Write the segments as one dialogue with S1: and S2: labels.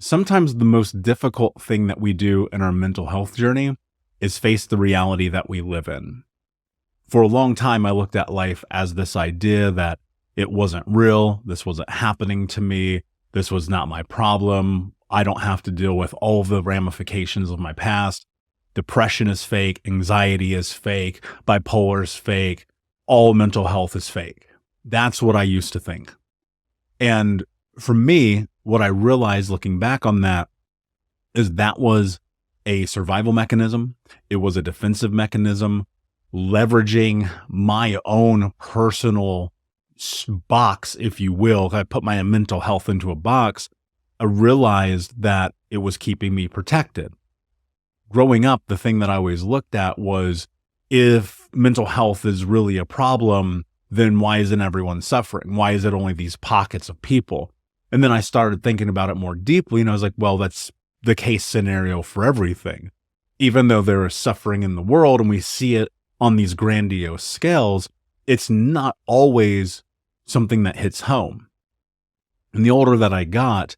S1: Sometimes the most difficult thing that we do in our mental health journey is face the reality that we live in. For a long time, I looked at life as this idea that it wasn't real, this wasn't happening to me, this was not my problem, I don't have to deal with all of the ramifications of my past. Depression is fake, anxiety is fake, bipolar is fake, all mental health is fake. That's what I used to think. And for me, what I realized looking back on that is that was a survival mechanism. It was a defensive mechanism, leveraging my own personal box, if you will. If I put my mental health into a box, I realized that it was keeping me protected. Growing up, the thing that I always looked at was, if mental health is really a problem, then why isn't everyone suffering? Why is it only these pockets of people? And then I started thinking about it more deeply, and I was like, well, that's the case scenario for everything. Even though there is suffering in the world and we see it on these grandiose scales, it's not always something that hits home. And the older that I got,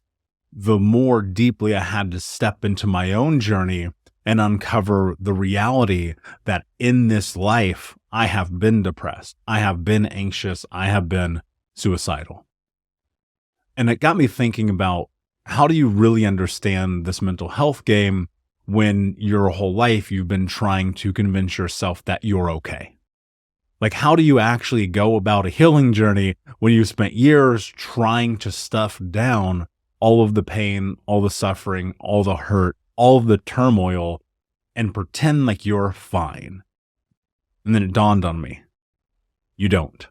S1: the more deeply I had to step into my own journey and uncover the reality that in this life, I have been depressed, I have been anxious, I have been suicidal. And it got me thinking about, how do you really understand this mental health game when your whole life you've been trying to convince yourself that you're okay? Like, how do you actually go about a healing journey when you spent years trying to stuff down all of the pain, all the suffering, all the hurt, all of the turmoil, and pretend like you're fine? And then it dawned on me, you don't.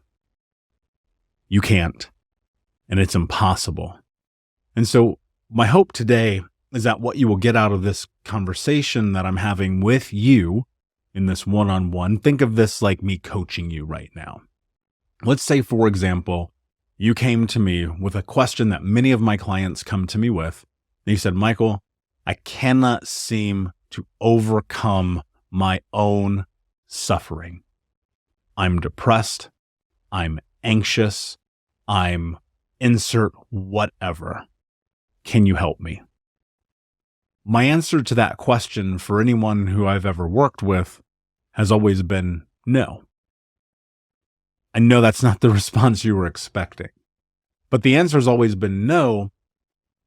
S1: You can't. And it's impossible. And so my hope today is that what you will get out of this conversation that I'm having with you in this one-on-one, think of this like me coaching you right now. Let's say, for example, you came to me with a question that many of my clients come to me with. And you said, Michael, I cannot seem to overcome my own suffering. I'm depressed. I'm anxious. I'm insert whatever. Can you help me? My answer to that question for anyone who I've ever worked with has always been no. I know that's not the response you were expecting, but the answer has always been no,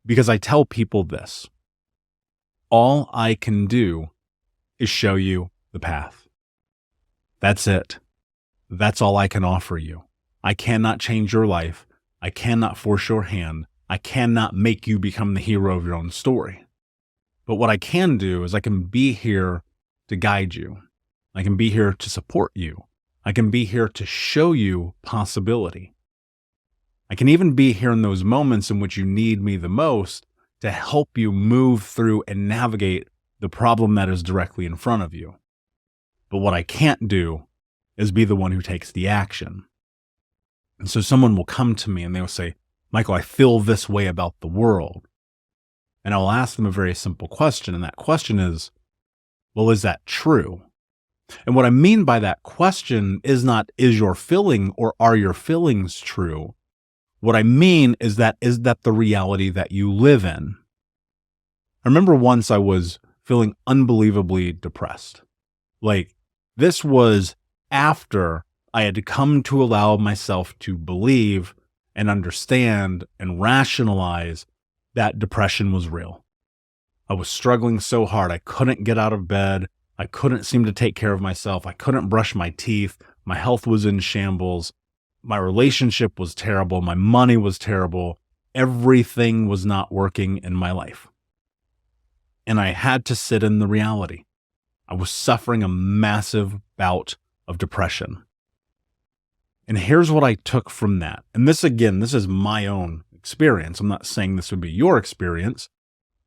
S1: because I tell people this: all I can do is show you the path. That's it. That's all I can offer you. I cannot change your life. I cannot force your hand. I cannot make you become the hero of your own story. But what I can do is I can be here to guide you. I can be here to support you. I can be here to show you possibility. I can even be here in those moments in which you need me the most to help you move through and navigate the problem that is directly in front of you. But what I can't do is be the one who takes the action. And so someone will come to me and they'll say, Michael, I feel this way about the world. And I'll ask them a very simple question. And that question is, well, is that true? And what I mean by that question is not, is your feeling or are your feelings true? What I mean is that the reality that you live in? I remember once I was feeling unbelievably depressed. Like, this was after I had to come to allow myself to believe and understand and rationalize that depression was real. I was struggling so hard. I couldn't get out of bed. I couldn't seem to take care of myself. I couldn't brush my teeth. My health was in shambles. My relationship was terrible. My money was terrible. Everything was not working in my life. And I had to sit in the reality. I was suffering a massive bout of depression. And here's what I took from that. And this, again, this is my own experience. I'm not saying this would be your experience,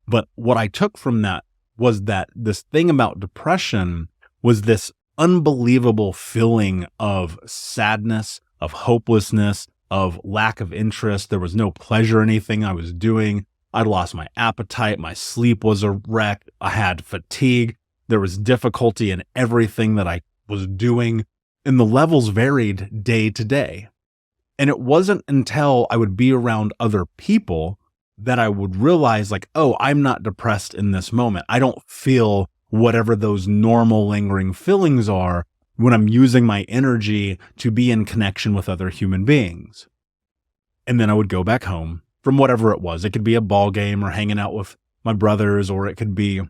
S1: but what I took from that was that this thing about depression was this unbelievable feeling of sadness, of hopelessness, of lack of interest. There was no pleasure in anything I was doing. I'd lost my appetite. My sleep was a wreck. I had fatigue. There was difficulty in everything that I was doing. And the levels varied day to day. And it wasn't until I would be around other people that I would realize like, oh, I'm not depressed in this moment. I don't feel whatever those normal lingering feelings are when I'm using my energy to be in connection with other human beings. And then I would go back home from whatever it was. It could be a ball game or hanging out with my brothers, or it could be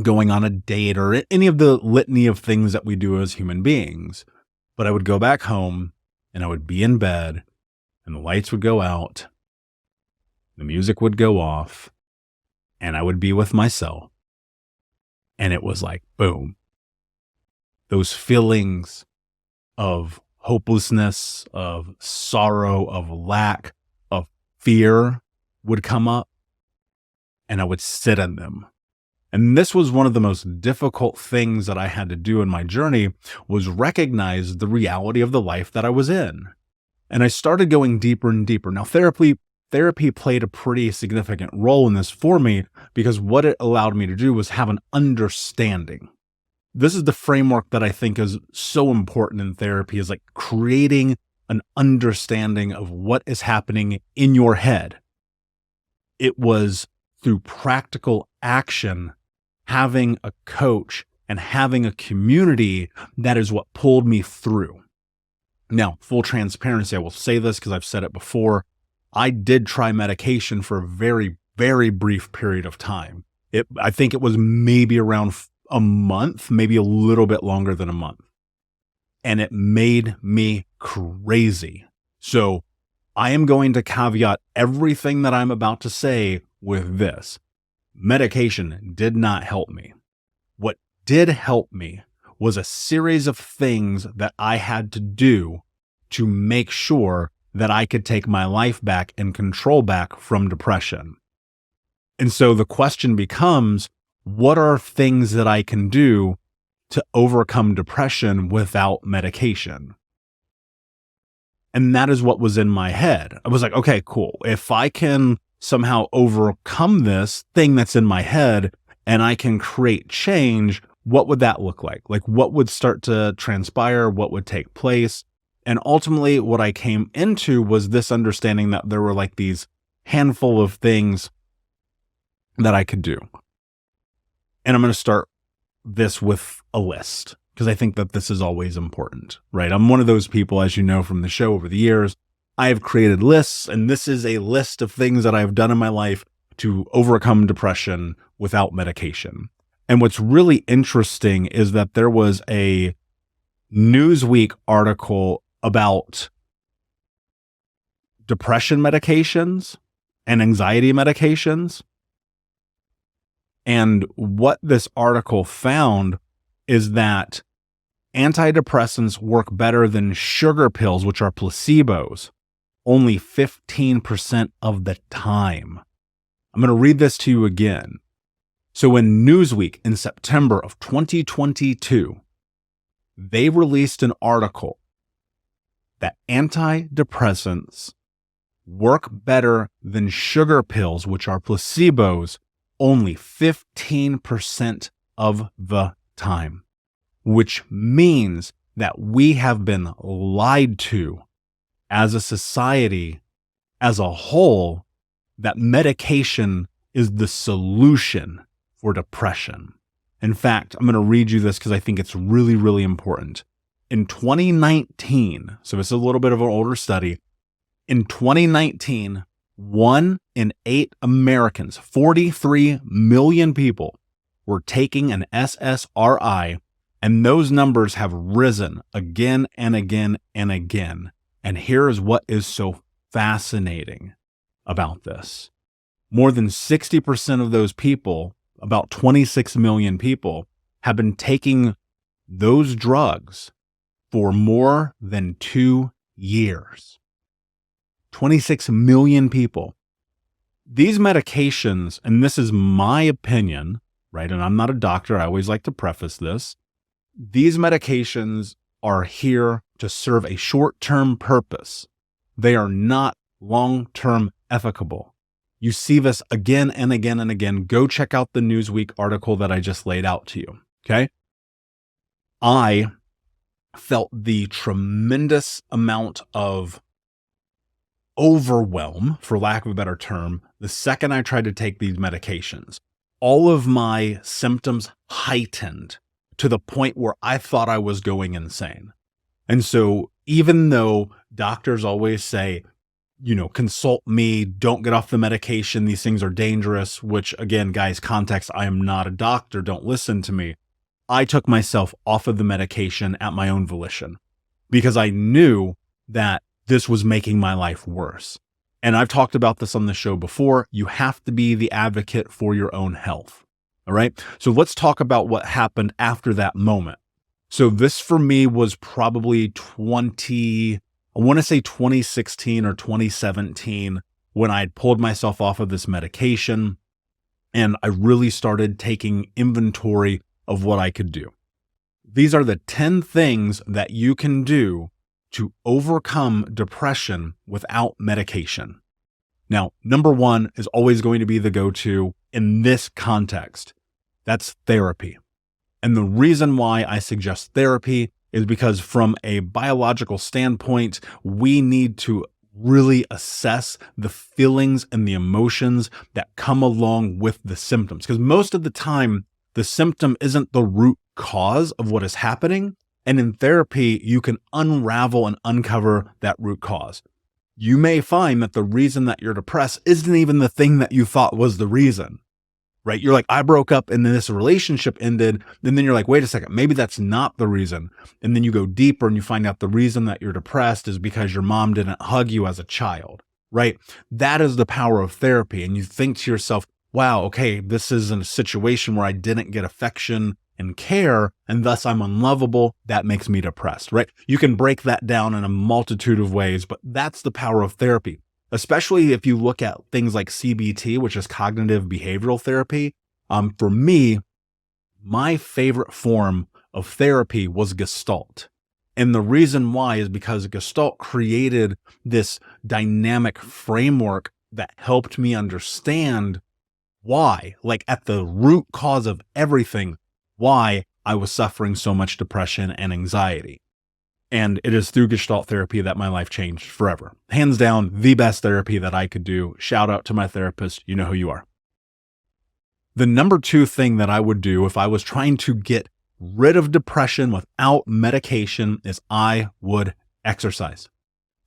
S1: going on a date or any of the litany of things that we do as human beings. But I would go back home and I would be in bed and the lights would go out, the music would go off, and I would be with myself. And it was like, boom. Those feelings of hopelessness, of sorrow, of lack, of fear would come up, and I would sit in them. And this was one of the most difficult things that I had to do in my journey, was recognize the reality of the life that I was in. And I started going deeper and deeper. Now, therapy played a pretty significant role in this for me, because what it allowed me to do was have an understanding. This is the framework that I think is so important in therapy, is like creating an understanding of what is happening in your head. It was through practical action, having a coach and having a community, that is what pulled me through. Now, full transparency, I will say this because I've said it before. I did try medication for a very, very brief period of time. I think it was maybe around a month, maybe a little bit longer than a month. And it made me crazy. So I am going to caveat everything that I'm about to say with this. Medication did not help me. What did help me was a series of things that I had to do to make sure that I could take my life back and control back from depression. And so the question becomes, what are things that I can do to overcome depression without medication? And that is what was in my head. I was like, okay, cool. If I can somehow overcome this thing that's in my head and I can create change, what would that look like? Like, what would start to transpire? What would take place? And ultimately, what I came into was this understanding that there were like these handful of things that I could do. And I'm going to start this with a list, because I think that this is always important, right? I'm one of those people, as you know from the show over the years, I have created lists, and this is a list of things that I've done in my life to overcome depression without medication. And what's really interesting is that there was a Newsweek article about depression medications and anxiety medications. And what this article found is that antidepressants work better than sugar pills, which are placebos, only 15% of the time. I'm going to read this to you again. So in Newsweek in September of 2022, they released an article that antidepressants work better than sugar pills, which are placebos, only 15% of the time, which means that we have been lied to as a society, as a whole, that medication is the solution for depression. In fact, I'm going to read you this because I think it's really, really important. In 2019, so it's a little bit of an older study, in 2019, 1 in 8 Americans, 43 million people, were taking an SSRI, and those numbers have risen again and again and again. And here is what is so fascinating about this. More than 60% of those people, about 26 million people, have been taking those drugs for more than 2 years. 26 million people. These medications, and this is my opinion, right? And I'm not a doctor. I always like to preface this. These medications are here to serve a short-term purpose. They are not long-term efficacible. You see this again and again and again. Go check out the Newsweek article that I just laid out to you, okay? I felt the tremendous amount of overwhelm, for lack of a better term, the second I tried to take these medications. All of my symptoms heightened to the point where I thought I was going insane. And so even though doctors always say, consult me, don't get off the medication, these things are dangerous, which again, guys, context, I am not a doctor, don't listen to me. I took myself off of the medication at my own volition because I knew that this was making my life worse. And I've talked about this on the show before. You have to be the advocate for your own health. All right. So let's talk about what happened after that moment. So this for me was probably 2016 or 2017 when I had pulled myself off of this medication and I really started taking inventory of what I could do. These are the 10 things that you can do to overcome depression without medication. Now, number 1 is always going to be the go-to in this context. That's therapy. And the reason why I suggest therapy is because from a biological standpoint, we need to really assess the feelings and the emotions that come along with the symptoms. Because most of the time, the symptom isn't the root cause of what is happening. And in therapy, you can unravel and uncover that root cause. You may find that the reason that you're depressed isn't even the thing that you thought was the reason, right? You're like, I broke up and then this relationship ended. And then you're like, wait a second, maybe that's not the reason. And then you go deeper and you find out the reason that you're depressed is because your mom didn't hug you as a child, right? That is the power of therapy. And you think to yourself, wow, okay, this is a situation where I didn't get affection and care, and thus I'm unlovable. That makes me depressed, right? You can break that down in a multitude of ways, but that's the power of therapy, especially if you look at things like CBT, which is cognitive behavioral therapy. For me, my favorite form of therapy was Gestalt. And the reason why is because Gestalt created this dynamic framework that helped me understand why, like at the root cause of everything, why I was suffering so much depression and anxiety. And it is through Gestalt therapy that my life changed forever. Hands down, the best therapy that I could do. Shout out to my therapist. You know who you are. The number 2 thing that I would do if I was trying to get rid of depression without medication is I would exercise.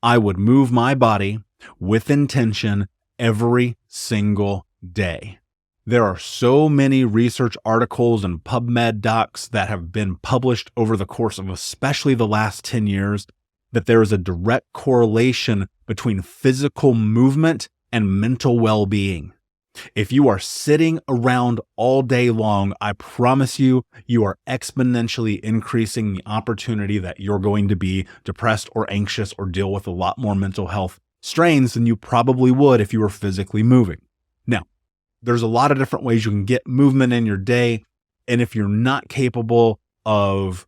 S1: I would move my body with intention every single day. There are so many research articles and PubMed docs that have been published over the course of especially the last 10 years that there is a direct correlation between physical movement and mental well-being. If you are sitting around all day long, I promise you, you are exponentially increasing the opportunity that you're going to be depressed or anxious or deal with a lot more mental health strains than you probably would if you were physically moving. Now, there's a lot of different ways you can get movement in your day. And if you're not capable of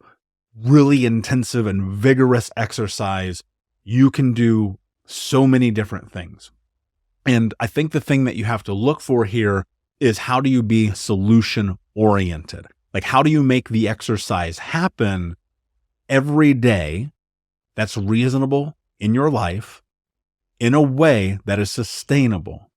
S1: really intensive and vigorous exercise, you can do so many different things. And I think the thing that you have to look for here is how do you be solution oriented? Like how do you make the exercise happen every day that's reasonable in your life in a way that is sustainable,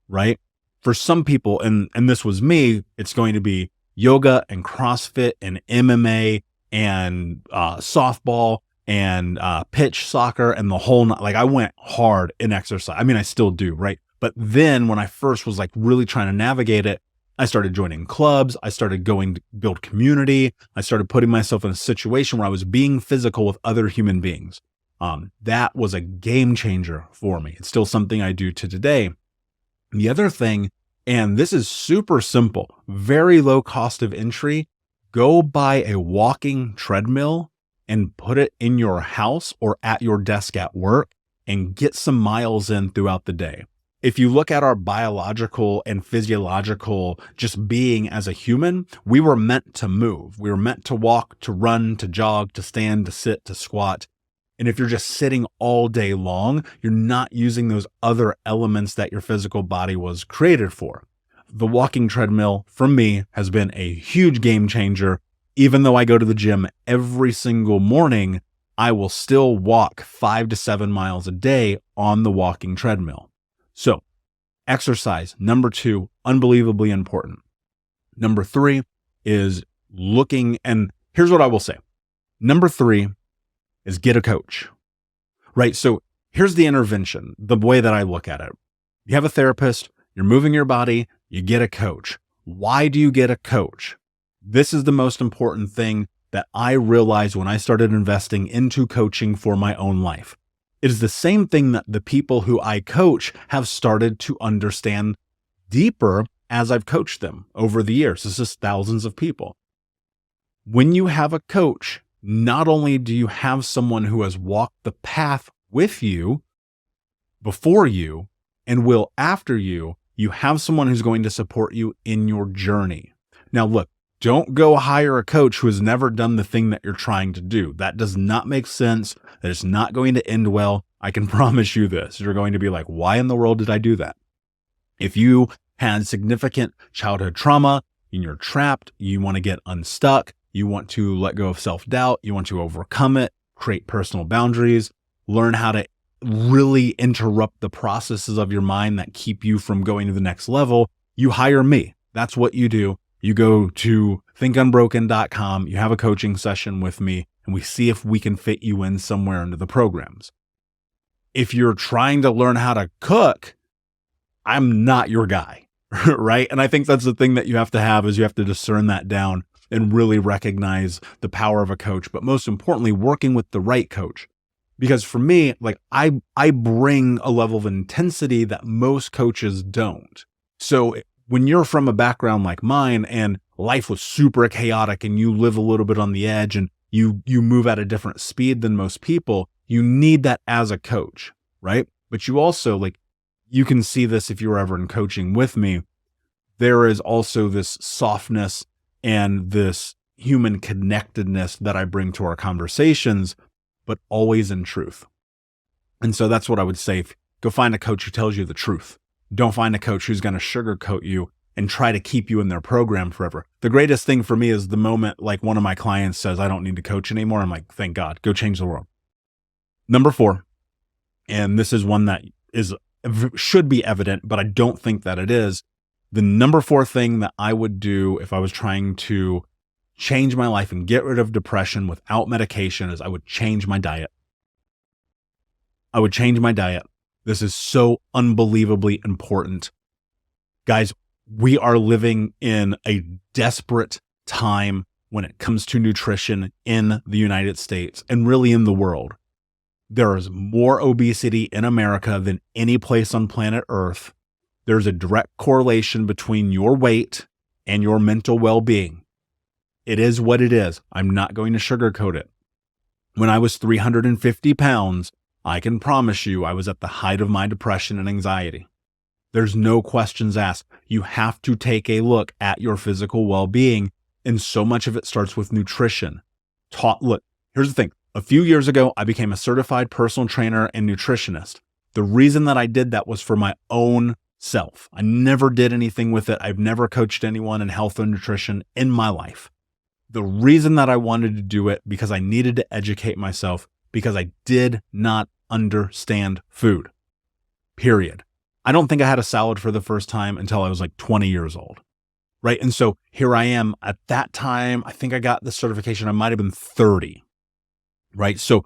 S1: right? For some people, and this was me, it's going to be yoga and CrossFit and MMA and softball and pitch soccer and the whole, like I went hard in exercise. I mean, I still do, right? But then when I first was like really trying to navigate it, I started joining clubs. I started going to build community. I started putting myself in a situation where I was being physical with other human beings. That was a game changer for me. It's still something I do to today. The other thing, and this is super simple, very low cost of entry, go buy a walking treadmill and put it in your house or at your desk at work and get some miles in throughout the day. If you look at our biological and physiological just being as a human, we were meant to move. We were meant to walk, to run, to jog, to stand, to sit, to squat. And if you're just sitting all day long, you're not using those other elements that your physical body was created for. The walking treadmill, for me, has been a huge game changer. Even though I go to the gym every single morning, I will still walk 5 to 7 miles a day on the walking treadmill. So exercise, number 2, unbelievably important. Number 3 is looking, and here's what I will say. Number 3 is get a coach, right? So here's the intervention, the way that I look at it. You have a therapist, you're moving your body, you get a coach. Why do you get a coach? This is the most important thing that I realized when I started investing into coaching for my own life. It is the same thing that the people who I coach have started to understand deeper as I've coached them over the years. This is thousands of people. When you have a coach, not only do you have someone who has walked the path with you, before you, and will after you, you have someone who's going to support you in your journey. Now, look, don't go hire a coach who has never done the thing that you're trying to do. That does not make sense. That is not going to end well. I can promise you this. You're going to be like, why in the world did I do that? If you had significant childhood trauma and you're trapped, you want to get unstuck, you want to let go of self-doubt, you want to overcome it, create personal boundaries, learn how to really interrupt the processes of your mind that keep you from going to the next level, you hire me. That's what you do. You go to thinkunbroken.com, you have a coaching session with me, and we see if we can fit you in somewhere into the programs. If you're trying to learn how to cook, I'm not your guy, right? And I think that's the thing that you have to have is you have to discern that down and really recognize the power of a coach, but most importantly, working with the right coach. Because for me, like I bring a level of intensity that most coaches don't. So when you're from a background like mine and life was super chaotic and you live a little bit on the edge and you move at a different speed than most people, you need that as a coach, right? But you also, like, you can see this if you're ever in coaching with me, there is also this softness and this human connectedness that I bring to our conversations, but always in truth. And so that's what I would say. Go find a coach who tells you the truth. Don't find a coach who's going to sugarcoat you and try to keep you in their program forever. The greatest thing for me is the moment like one of my clients says, I don't need to coach anymore. I'm like, thank God, go change the world. Number 4, and this is one that should be evident, but I don't think that it is. The number 4 thing that I would do if I was trying to change my life and get rid of depression without medication is I would change my diet. I would change my diet. This is so unbelievably important. Guys, we are living in a desperate time when it comes to nutrition in the United States and really in the world. There is more obesity in America than any place on planet Earth. There's a direct correlation between your weight and your mental well-being. It is what it is. I'm not going to sugarcoat it. When I was 350 pounds, I can promise you I was at the height of my depression and anxiety. There's no questions asked. You have to take a look at your physical well-being, and so much of it starts with nutrition. Look, here's the thing. A few years ago, I became a certified personal trainer and nutritionist. The reason that I did that was for my own self. I never did anything with it. I've never coached anyone in health and nutrition in my life. The reason that I wanted to do it because I needed to educate myself because I did not understand food. Period. I don't think I had a salad for the first time until I was like 20 years old. Right. And so here I am at that time. I think I got the certification. I might have been 30. Right. So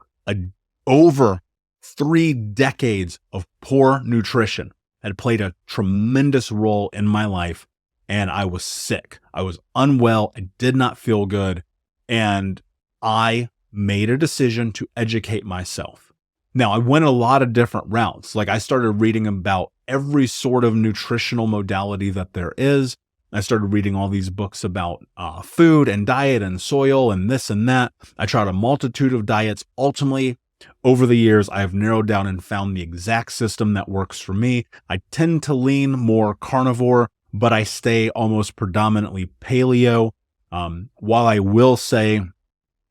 S1: over 3 decades of poor nutrition had played a tremendous role in my life. And I was sick. I was unwell. I did not feel good. And I made a decision to educate myself. Now, I went a lot of different routes. Like I started reading about every sort of nutritional modality that there is. I started reading all these books about food and diet and soil and this and that. I tried a multitude of diets. Ultimately, over the years, I have narrowed down and found the exact system that works for me. I tend to lean more carnivore, but I stay almost predominantly paleo. While I will say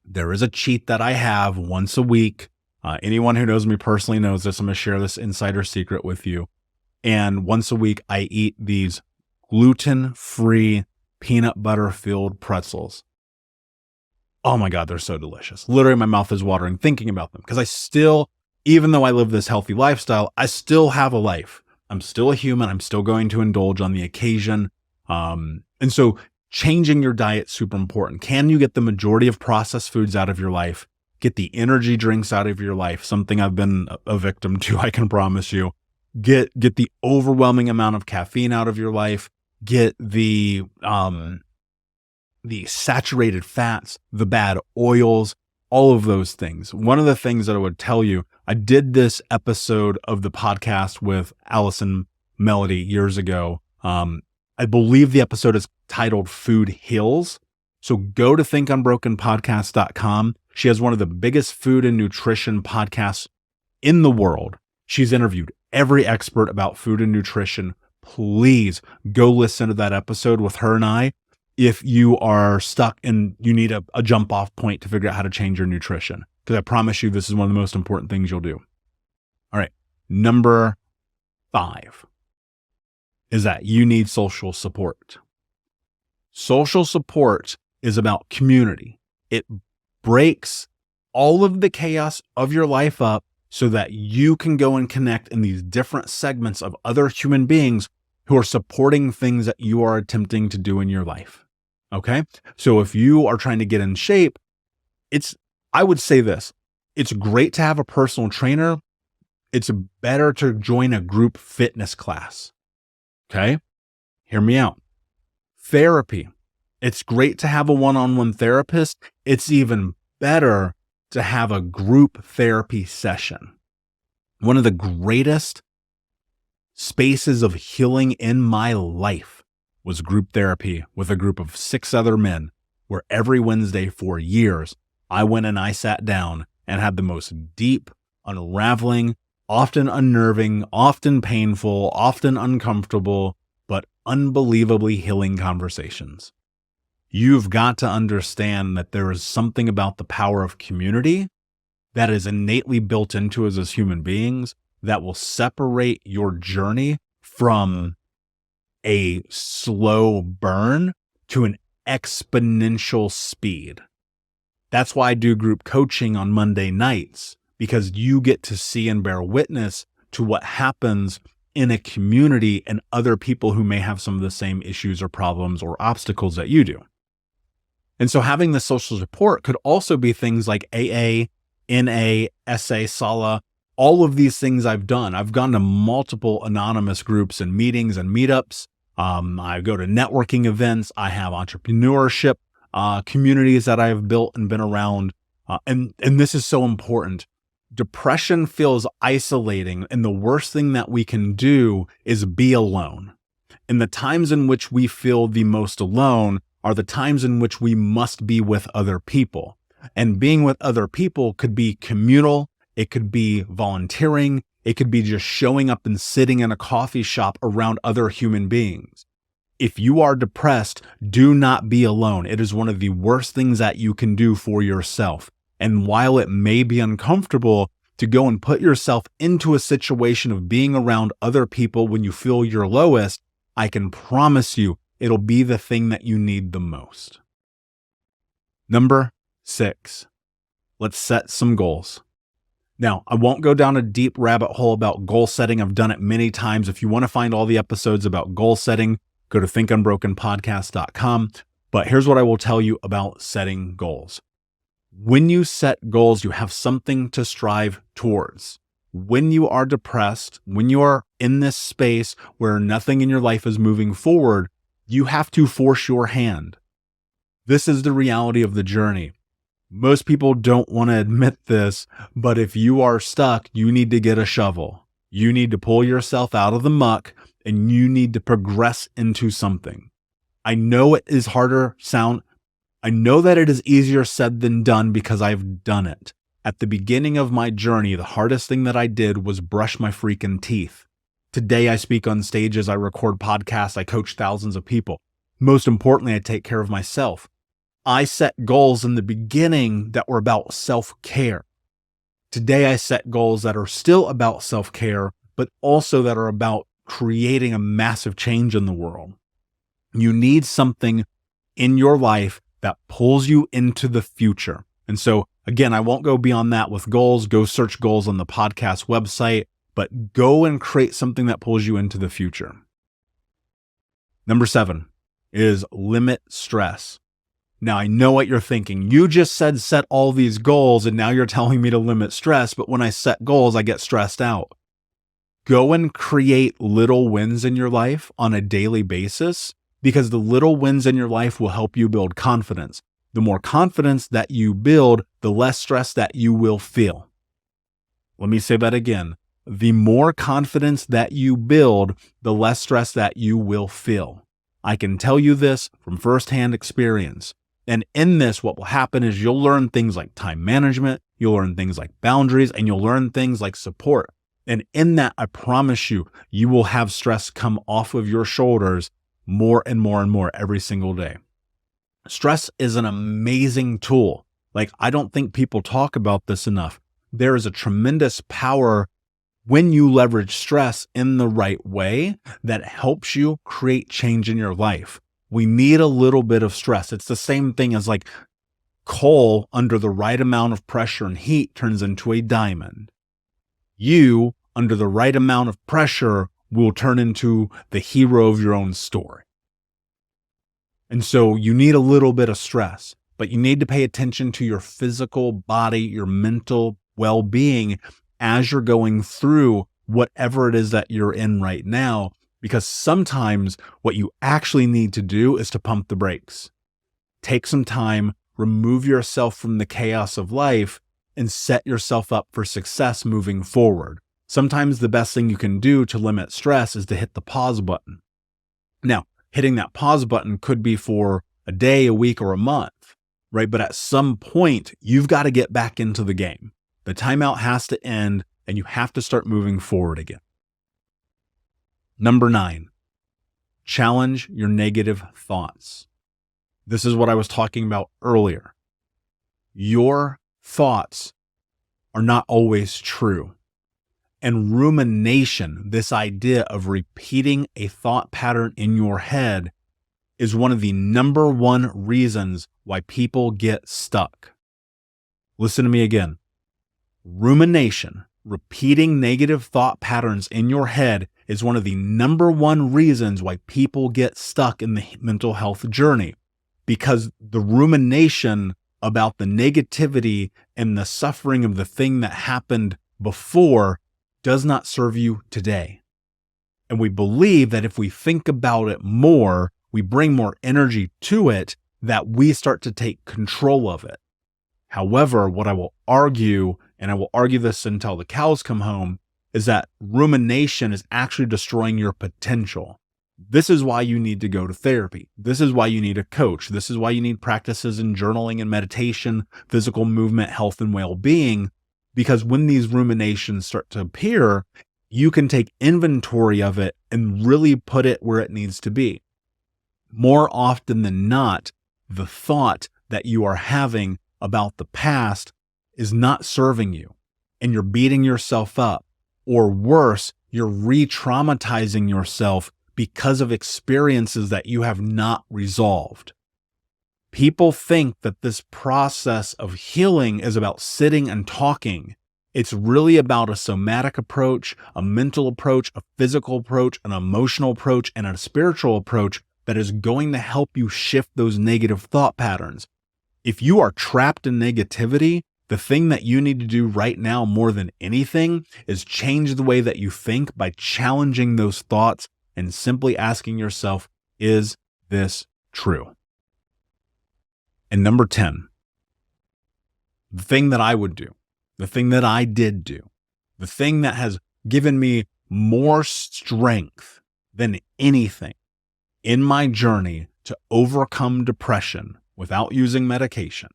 S1: there is a cheat that I have once a week. Anyone who knows me personally knows this. I'm going to share this insider secret with you. And once a week, I eat these gluten-free peanut butter-filled pretzels. Oh my God, they're so delicious. Literally, my mouth is watering thinking about them because I still, even though I live this healthy lifestyle, I still have a life. I'm still a human. I'm still going to indulge on the occasion. And so changing your diet is super important. Can you get the majority of processed foods out of your life? Get the energy drinks out of your life, something I've been a victim to, I can promise you. Get the overwhelming amount of caffeine out of your life. Get the saturated fats, the bad oils, all of those things. One of the things that I would tell you, I did this episode of the podcast with Allison Melody years ago. I believe the episode is titled Food Heals. So go to thinkunbrokenpodcast.com. She has one of the biggest food and nutrition podcasts in the world. She's interviewed every expert about food and nutrition. Please go listen to that episode with her and I if you are stuck and you need a jump off point to figure out how to change your nutrition. Because I promise you, this is one of the most important things you'll do. All right. Number 5 is that you need social support. Social support is about community. It breaks all of the chaos of your life up so that you can go and connect in these different segments of other human beings who are supporting things that you are attempting to do in your life. Okay? So if you are trying to get in shape, I would say this, it's great to have a personal trainer. It's better to join a group fitness class. Okay? Hear me out. Therapy. It's great to have a one-on-one therapist. It's even better to have a group therapy session. One of the greatest spaces of healing in my life was group therapy with a group of 6 other men, where every Wednesday for years, I went and I sat down and had the most deep, unraveling, often unnerving, often painful, often uncomfortable, but unbelievably healing conversations. You've got to understand that there is something about the power of community that is innately built into us as human beings that will separate your journey from a slow burn to an exponential speed. That's why I do group coaching on Monday nights, because you get to see and bear witness to what happens in a community and other people who may have some of the same issues or problems or obstacles that you do. And so having the social support could also be things like AA, NA, SA, SALA, all of these things I've done. I've gone to multiple anonymous groups and meetings and meetups. I go to networking events. I have entrepreneurship communities that I've built and been around. And this is so important. Depression feels isolating, and the worst thing that we can do is be alone. And the times in which we feel the most alone are the times in which we must be with other people. And being with other people could be communal, it could be volunteering, it could be just showing up and sitting in a coffee shop around other human beings. If you are depressed, do not be alone. It is one of the worst things that you can do for yourself. And while it may be uncomfortable to go and put yourself into a situation of being around other people when you feel your lowest, I can promise you it'll be the thing that you need the most. Number 6, let's set some goals. Now, I won't go down a deep rabbit hole about goal setting. I've done it many times. If you want to find all the episodes about goal setting, go to thinkunbrokenpodcast.com. But here's what I will tell you about setting goals. When you set goals, you have something to strive towards. When you are depressed, when you are in this space where nothing in your life is moving forward, you have to force your hand. This is the reality of the journey. Most people don't want to admit this, but if you are stuck, you need to get a shovel. You need to pull yourself out of the muck, and you need to progress into something. I know it is harder sound. I know that it is easier said than done because I've done it. At the beginning of my journey, the hardest thing that I did was brush my freaking teeth. Today, I speak on stages, I record podcasts, I coach thousands of people. Most importantly, I take care of myself. I set goals in the beginning that were about self-care. Today, I set goals that are still about self-care, but also that are about creating a massive change in the world. You need something in your life that pulls you into the future. And so again, I won't go beyond that with goals. Go search goals on the podcast website, but go and create something that pulls you into the future. Number 7 is limit stress. Now, I know what you're thinking. You just said set all these goals, and now you're telling me to limit stress, but when I set goals, I get stressed out. Go and create little wins in your life on a daily basis, because the little wins in your life will help you build confidence. The more confidence that you build, the less stress that you will feel. Let me say that again. The more confidence that you build, the less stress that you will feel. I can tell you this from firsthand experience. And in this, what will happen is you'll learn things like time management, you'll learn things like boundaries, and you'll learn things like support. And in that, I promise you, you will have stress come off of your shoulders more and more and more every single day. Stress is an amazing tool. Like, I don't think people talk about this enough. There is a tremendous power when you leverage stress in the right way that helps you create change in your life. We need a little bit of stress. It's the same thing as like coal under the right amount of pressure and heat turns into a diamond. You, under the right amount of pressure, will turn into the hero of your own story. And so you need a little bit of stress, but you need to pay attention to your physical body, your mental well-being as you're going through whatever it is that you're in right now, because sometimes what you actually need to do is to pump the brakes. Take some time, remove yourself from the chaos of life, and set yourself up for success moving forward. Sometimes the best thing you can do to limit stress is to hit the pause button. Now, hitting that pause button could be for a day, a week, or a month, right? But at some point, you've got to get back into the game. The timeout has to end, and you have to start moving forward again. Number 9, challenge your negative thoughts. This is what I was talking about earlier. Your thoughts are not always true. And rumination, this idea of repeating a thought pattern in your head, is one of the number one reasons why people get stuck. Listen to me again. Rumination, repeating negative thought patterns in your head, is one of the number one reasons why people get stuck in the mental health journey, because the rumination about the negativity and the suffering of the thing that happened before does not serve you today. And we believe that if we think about it more, we bring more energy to it, that we start to take control of it. However, what I will argue, and I will argue this until the cows come home, is that rumination is actually destroying your potential. This is why you need to go to therapy. This is why you need a coach. This is why you need practices in journaling and meditation, physical movement, health, and well-being. Because when these ruminations start to appear, you can take inventory of it and really put it where it needs to be. More often than not, the thought that you are having about the past is not serving you, and you're beating yourself up. Or worse, you're re-traumatizing yourself because of experiences that you have not resolved. People think that this process of healing is about sitting and talking. It's really about a somatic approach, a mental approach, a physical approach, an emotional approach, and a spiritual approach that is going to help you shift those negative thought patterns. If you are trapped in negativity, the thing that you need to do right now more than anything is change the way that you think by challenging those thoughts and simply asking yourself, is this true? And number 10, the thing that I would do, the thing that I did do, the thing that has given me more strength than anything in my journey to overcome depression without using medication.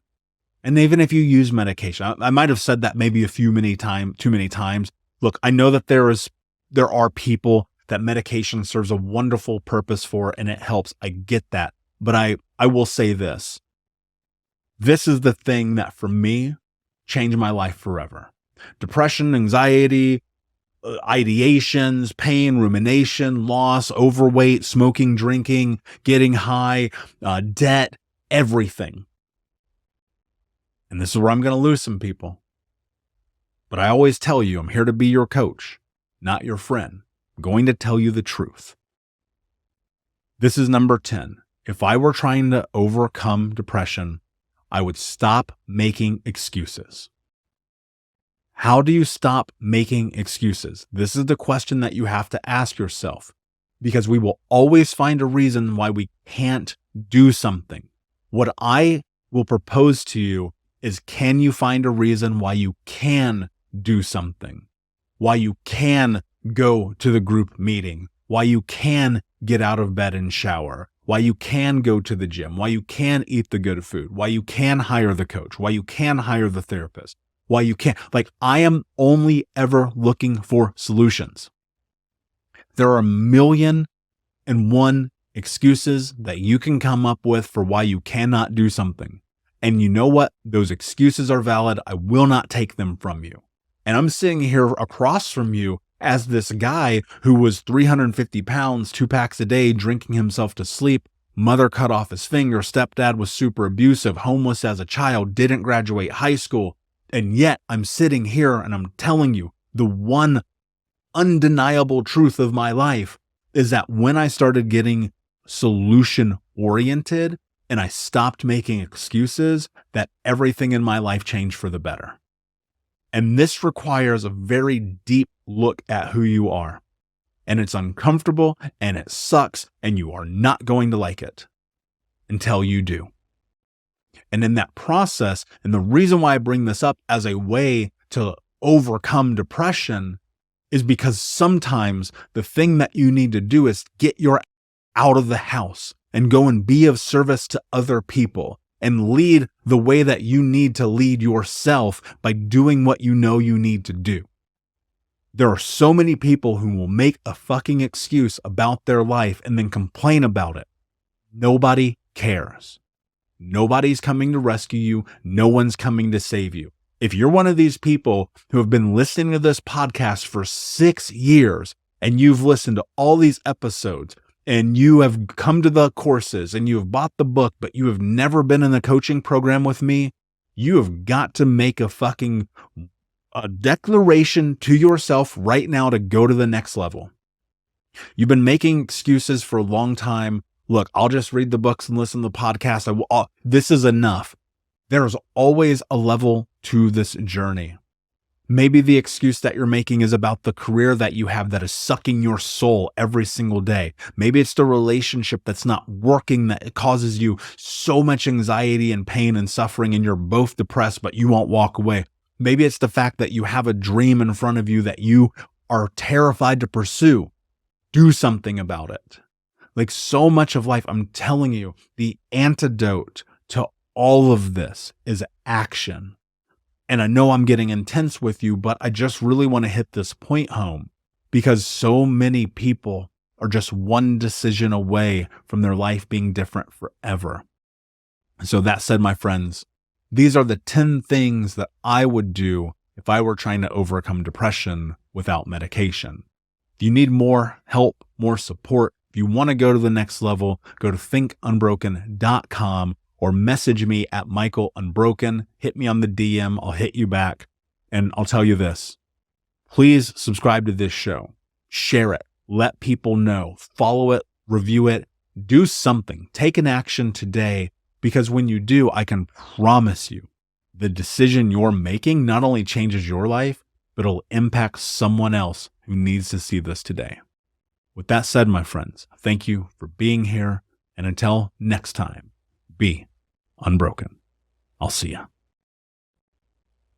S1: And even if you use medication, I might have said that maybe too many times. Look, I know that there are people that medication serves a wonderful purpose for, and it helps. I get that. But I will say this. This is the thing that for me changed my life forever. Depression, anxiety, ideations, pain, rumination, loss, overweight, smoking, drinking, getting high, debt, everything. And this is where I'm going to lose some people. But I always tell you, I'm here to be your coach, not your friend. I'm going to tell you the truth. This is number 10. If I were trying to overcome depression, I would stop making excuses. How do you stop making excuses? This is the question that you have to ask yourself, because we will always find a reason why we can't do something. What I will propose to you is, can you find a reason why you can do something? Why you can go to the group meeting? Why you can get out of bed and shower? Why you can go to the gym? Why you can eat the good food? Why you can hire the coach? Why you can hire the therapist? Why you can't? Like, I am only ever looking for solutions. There are 1,000,001 excuses that you can come up with for why you cannot do something. And you know what? Those excuses are valid. I will not take them from you. And I'm sitting here across from you as this guy who was 350 pounds, 2 packs a day, drinking himself to sleep. Mother cut off his finger. Stepdad was super abusive, homeless as a child, didn't graduate high school. And yet I'm sitting here and I'm telling you, the one undeniable truth of my life is that when I started getting solution oriented and I stopped making excuses, that everything in my life changed for the better. And this requires a very deep look at who you are. And it's uncomfortable and it sucks and you are not going to like it until you do. And in that process, and the reason why I bring this up as a way to overcome depression is because sometimes the thing that you need to do is get your out of the house and go and be of service to other people and lead the way that you need to lead yourself by doing what you know you need to do. There are so many people who will make a fucking excuse about their life and then complain about it. Nobody cares. Nobody's coming to rescue you. No one's coming to save you. If you're one of these people who have been listening to this podcast for 6 years and you've listened to all these episodes and you have come to the courses and you have bought the book, but you have never been in the coaching program with me, you have got to make a declaration to yourself right now to go to the next level. You've been making excuses for a long time. Look, I'll just read the books and listen to the podcast. This is enough. There's always a level to this journey. Maybe the excuse that you're making is about the career that you have that is sucking your soul every single day. Maybe it's the relationship that's not working that causes you so much anxiety and pain and suffering and you're both depressed, but you won't walk away. Maybe it's the fact that you have a dream in front of you that you are terrified to pursue. Do something about it. Like so much of life, I'm telling you, the antidote to all of this is action. And I know I'm getting intense with you, but I just really want to hit this point home because so many people are just one decision away from their life being different forever. So that said, my friends, these are the 10 things that I would do if I were trying to overcome depression without medication. If you need more help, more support, if you want to go to the next level, go to thinkunbroken.com or message me at michaelunbroken. Hit me on the DM. I'll hit you back. And I'll tell you this. Please subscribe to this show. Share it. Let people know. Follow it. Review it. Do something. Take an action today. Because when you do, I can promise you the decision you're making not only changes your life, but it'll impact someone else who needs to see this today. With that said, my friends, thank you for being here. And until next time, be unbroken. I'll see ya.